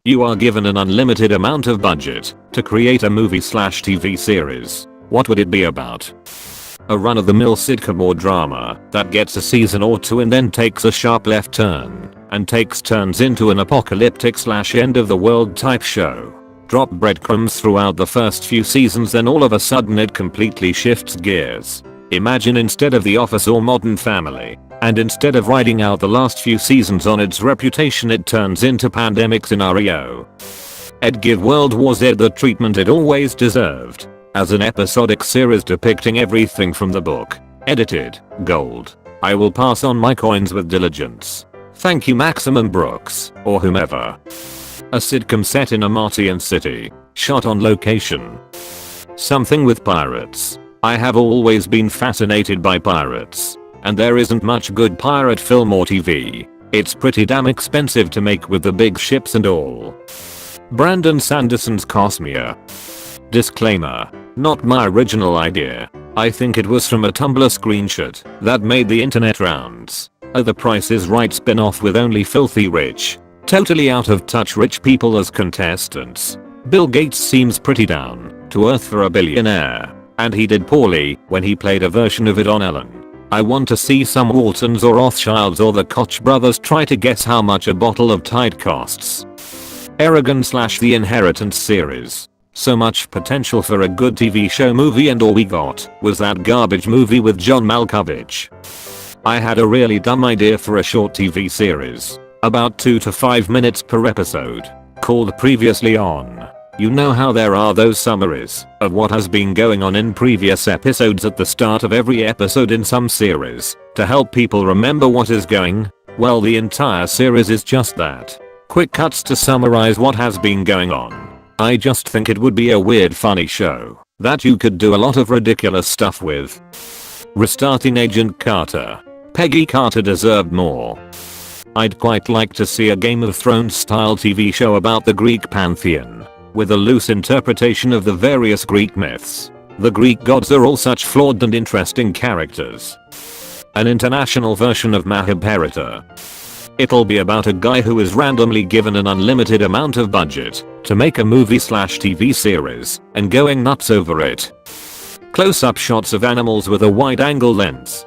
You are given an unlimited amount of budget to create a movie/TV series. What would it be about? A run-of-the-mill sitcom or drama that gets a season or two and then takes a sharp left turn and takes turns into an apocalyptic/end-of-the-world type show. Drop breadcrumbs throughout the first few seasons, then all of a sudden it completely shifts gears. Imagine instead of The Office or Modern Family, and instead of riding out the last few seasons on its reputation, it turns into pandemic scenario. It'd give World War Z the treatment it always deserved, as an episodic series depicting everything from the book. Edited, gold. I will pass on my coins with diligence. Thank you Maximum Brooks, or whomever. A sitcom set in a Martian city, shot on location. Something with pirates. I have always been fascinated by pirates, and there isn't much good pirate film or TV. It's pretty damn expensive to make with the big ships and all. Brandon Sanderson's Cosmere. Disclaimer, not my original idea. I think it was from a Tumblr screenshot that made the internet rounds. The Price is Right spin-off with only filthy rich, totally out of touch rich people as contestants. Bill Gates seems pretty down to earth for a billionaire, and he did poorly when he played a version of it on Ellen. I want to see some Waltons or Rothschilds or the Koch brothers try to guess how much a bottle of Tide costs. Eragon/The Inheritance series. So much potential for a good TV show movie, and all we got was that garbage movie with John Malkovich. I had a really dumb idea for a short TV series, about 2 to 5 minutes per episode, called Previously On. You know how there are those summaries of what has been going on in previous episodes at the start of every episode in some series to help people remember what is going? Well, the entire series is just that. Quick cuts to summarize what has been going on. I just think it would be a weird funny show that you could do a lot of ridiculous stuff with. Restarting Agent Carter. Peggy Carter deserved more. I'd quite like to see a Game of Thrones style TV show about the Greek pantheon, with a loose interpretation of the various Greek myths. The Greek gods are all such flawed and interesting characters. An international version of Mahabharata. It'll be about a guy who is randomly given an unlimited amount of budget to make a movie/TV series and going nuts over it. Close-up shots of animals with a wide-angle lens.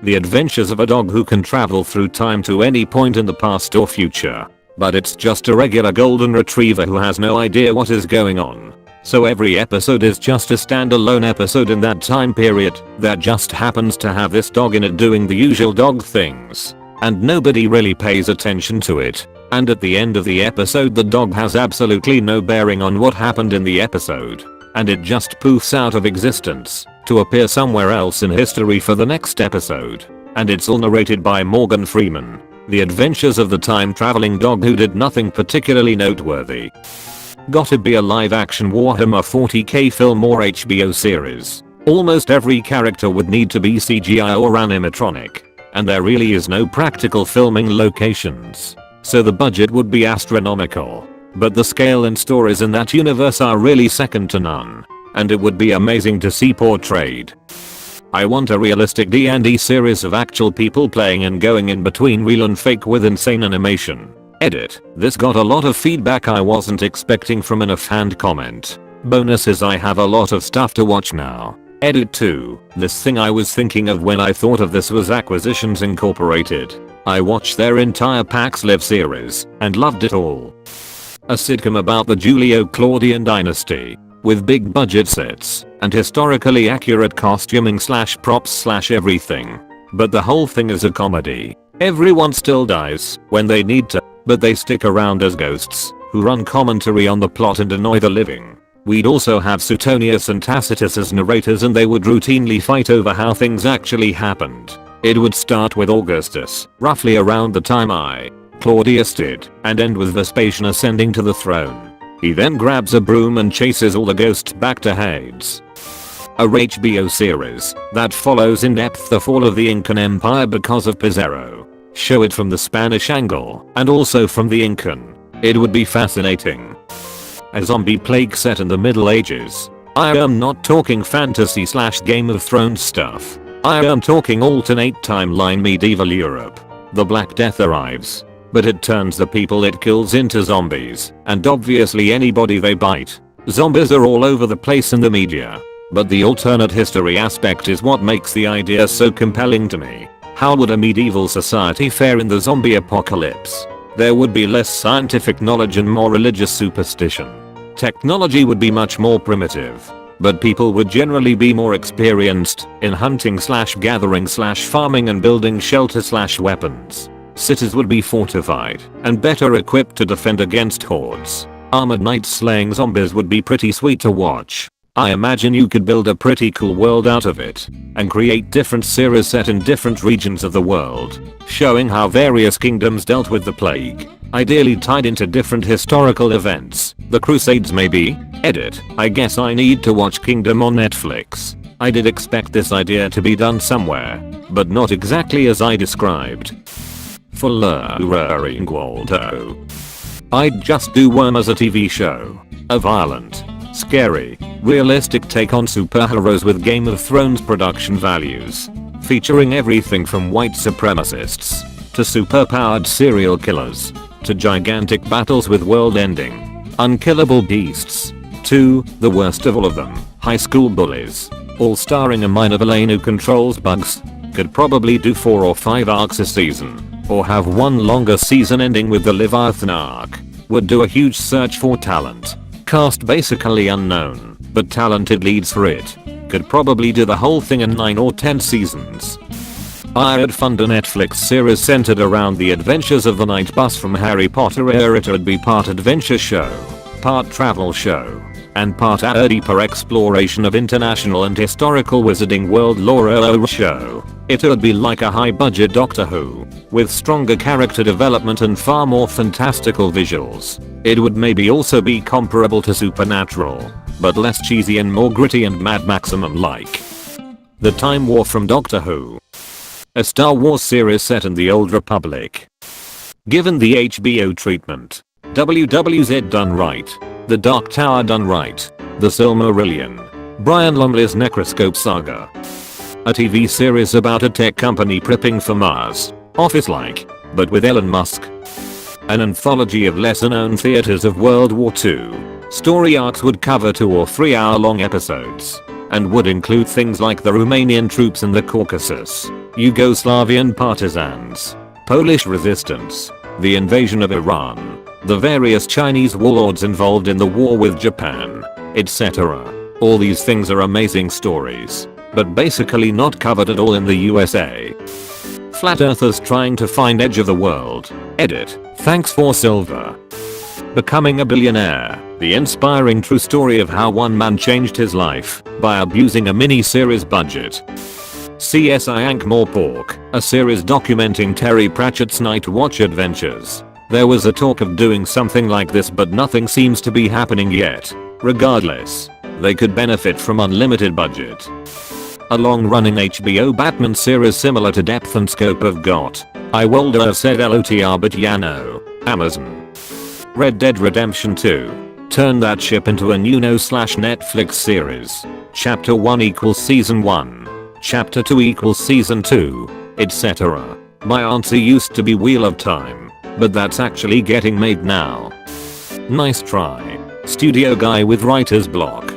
The adventures of a dog who can travel through time to any point in the past or future. But it's just a regular golden retriever who has no idea what is going on. So every episode is just a standalone episode in that time period that just happens to have this dog in it doing the usual dog things. And nobody really pays attention to it. And at the end of the episode, the dog has absolutely no bearing on what happened in the episode. And it just poofs out of existence to appear somewhere else in history for the next episode. And it's all narrated by Morgan Freeman. The adventures of the time-traveling dog who did nothing particularly noteworthy. Gotta be a live-action Warhammer 40k film or HBO series. Almost every character would need to be CGI or animatronic. And there really is no practical filming locations. So the budget would be astronomical. But the scale and stories in that universe are really second to none. And it would be amazing to see portrayed. I want a realistic D&D series of actual people playing and going in between real and fake with insane animation. Edit. This got a lot of feedback I wasn't expecting from an offhand comment. Bonus is I have a lot of stuff to watch now. Edit 2. This thing I was thinking of when I thought of this was Acquisitions Incorporated. I watched their entire Pax Live series and loved it all. A sitcom about the Julio-Claudian dynasty, with big budget sets and historically accurate costuming/props/everything. But the whole thing is a comedy. Everyone still dies when they need to, but they stick around as ghosts who run commentary on the plot and annoy the living. We'd also have Suetonius and Tacitus as narrators, and they would routinely fight over how things actually happened. It would start with Augustus, roughly around the time Claudius did, and end with Vespasian ascending to the throne. He then grabs a broom and chases all the ghosts back to Hades. A HBO series that follows in depth the fall of the Incan Empire because of Pizarro. Show it from the Spanish angle and also from the Incan. It would be fascinating. A zombie plague set in the Middle Ages. I am not talking fantasy/Game of Thrones stuff. I am talking alternate timeline medieval Europe. The Black Death arrives. but it turns the people it kills into zombies, and obviously anybody they bite. Zombies are all over the place in the media. But the alternate history aspect is what makes the idea so compelling to me. How would a medieval society fare in the zombie apocalypse? There would be less scientific knowledge and more religious superstition. Technology would be much more primitive. But people would generally be more experienced in hunting / gathering / farming and building shelter / weapons. Cities would be fortified and better equipped to defend against hordes. Armored knights slaying zombies would be pretty sweet to watch. I imagine you could build a pretty cool world out of it and create different series set in different regions of the world, showing how various kingdoms dealt with the plague, ideally tied into different historical events. The Crusades maybe? Edit. I guess I need to watch Kingdom on Netflix. I did expect this idea to be done somewhere, but not exactly as I described. For Luring Waldo. I'd just do Worm as a TV show. A violent, scary, realistic take on superheroes with Game of Thrones production values. Featuring everything from white supremacists, to superpowered serial killers, to gigantic battles with world-ending, unkillable beasts, to, the worst of all of them, high school bullies. All starring a minor villain who controls bugs. Could probably do 4 or 5 arcs a season. Or have one longer season ending with the Leviathan arc. Would do a huge search for talent. Cast basically unknown, but talented leads for it. Could probably do the whole thing in 9 or 10 seasons. I'd fund a Netflix series centered around the adventures of the night bus from Harry Potter era. It would be part adventure show, part travel show, and part a deeper exploration of international and historical wizarding world lore show. It would be like a high budget Doctor Who, with stronger character development and far more fantastical visuals. It would maybe also be comparable to Supernatural, but less cheesy and more gritty and Mad Maximum like. The Time War from Doctor Who. A Star Wars series set in the Old Republic. Given the HBO treatment, WWZ done right, The Dark Tower done right, The Silmarillion, Brian Lumley's Necroscope Saga. A TV series about a tech company prepping for Mars, Office-like, but with Elon Musk. An anthology of lesser-known theaters of World War II. Story arcs would cover 2 or 3 hour-long episodes, and would include things like the Romanian troops in the Caucasus, Yugoslavian partisans, Polish resistance, the invasion of Iran, the various Chinese warlords involved in the war with Japan, etc. All these things are amazing stories, but basically not covered at all in the USA. Flat Earthers trying to find edge of the world. Edit. Thanks for Silver. Becoming a Billionaire. The inspiring true story of how one man changed his life by abusing a mini-series budget. CSI Ankh-Morpork, a series documenting Terry Pratchett's Night Watch adventures. There was a talk of doing something like this, but nothing seems to be happening yet. Regardless, they could benefit from unlimited budget. A long-running HBO Batman series similar to depth and scope of GOT. I would have said LOTR, but yeah, no. Amazon. Red Dead Redemption 2. Turn that ship into a Netflix series. Chapter 1 equals season 1. Chapter 2 equals season 2, etc. My answer used to be Wheel of Time, but that's actually getting made now. Nice try. Studio guy with writer's block.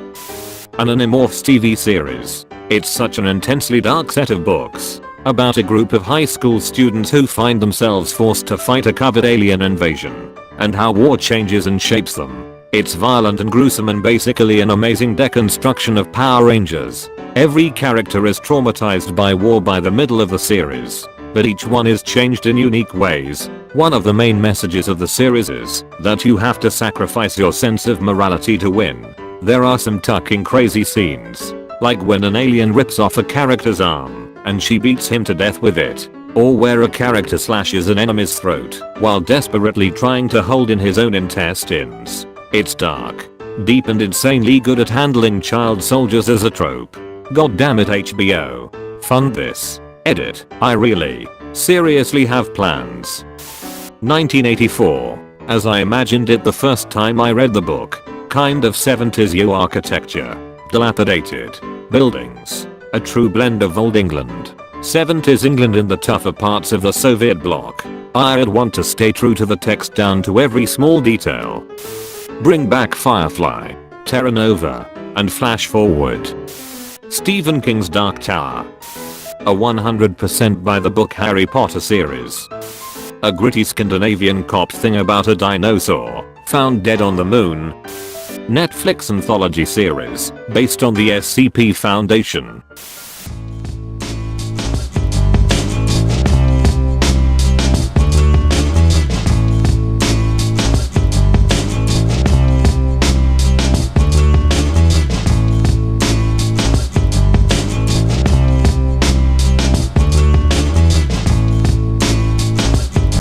An Animorphs TV series. It's such an intensely dark set of books about a group of high school students who find themselves forced to fight a covert alien invasion, and how war changes and shapes them. It's violent and gruesome and basically an amazing deconstruction of Power Rangers. Every character is traumatized by war by the middle of the series, but each one is changed in unique ways. One of the main messages of the series is that you have to sacrifice your sense of morality to win. There are some tucking crazy scenes, like when an alien rips off a character's arm and she beats him to death with it, or where a character slashes an enemy's throat while desperately trying to hold in his own intestines. It's dark, deep, and insanely good at handling child soldiers as a trope. God damn it, HBO. Fund this. Edit. I really, seriously have plans. 1984. As I imagined it the first time I read the book. Kind of 70s U architecture. Dilapidated buildings. A true blend of old England, 70s England in the tougher parts of the Soviet bloc. I'd want to stay true to the text down to every small detail. Bring back Firefly, Terra Nova, and Flash Forward. Stephen King's Dark Tower. A 100% by the book Harry Potter series. A gritty Scandinavian cop thing about a dinosaur found dead on the moon. Netflix anthology series based on the SCP Foundation.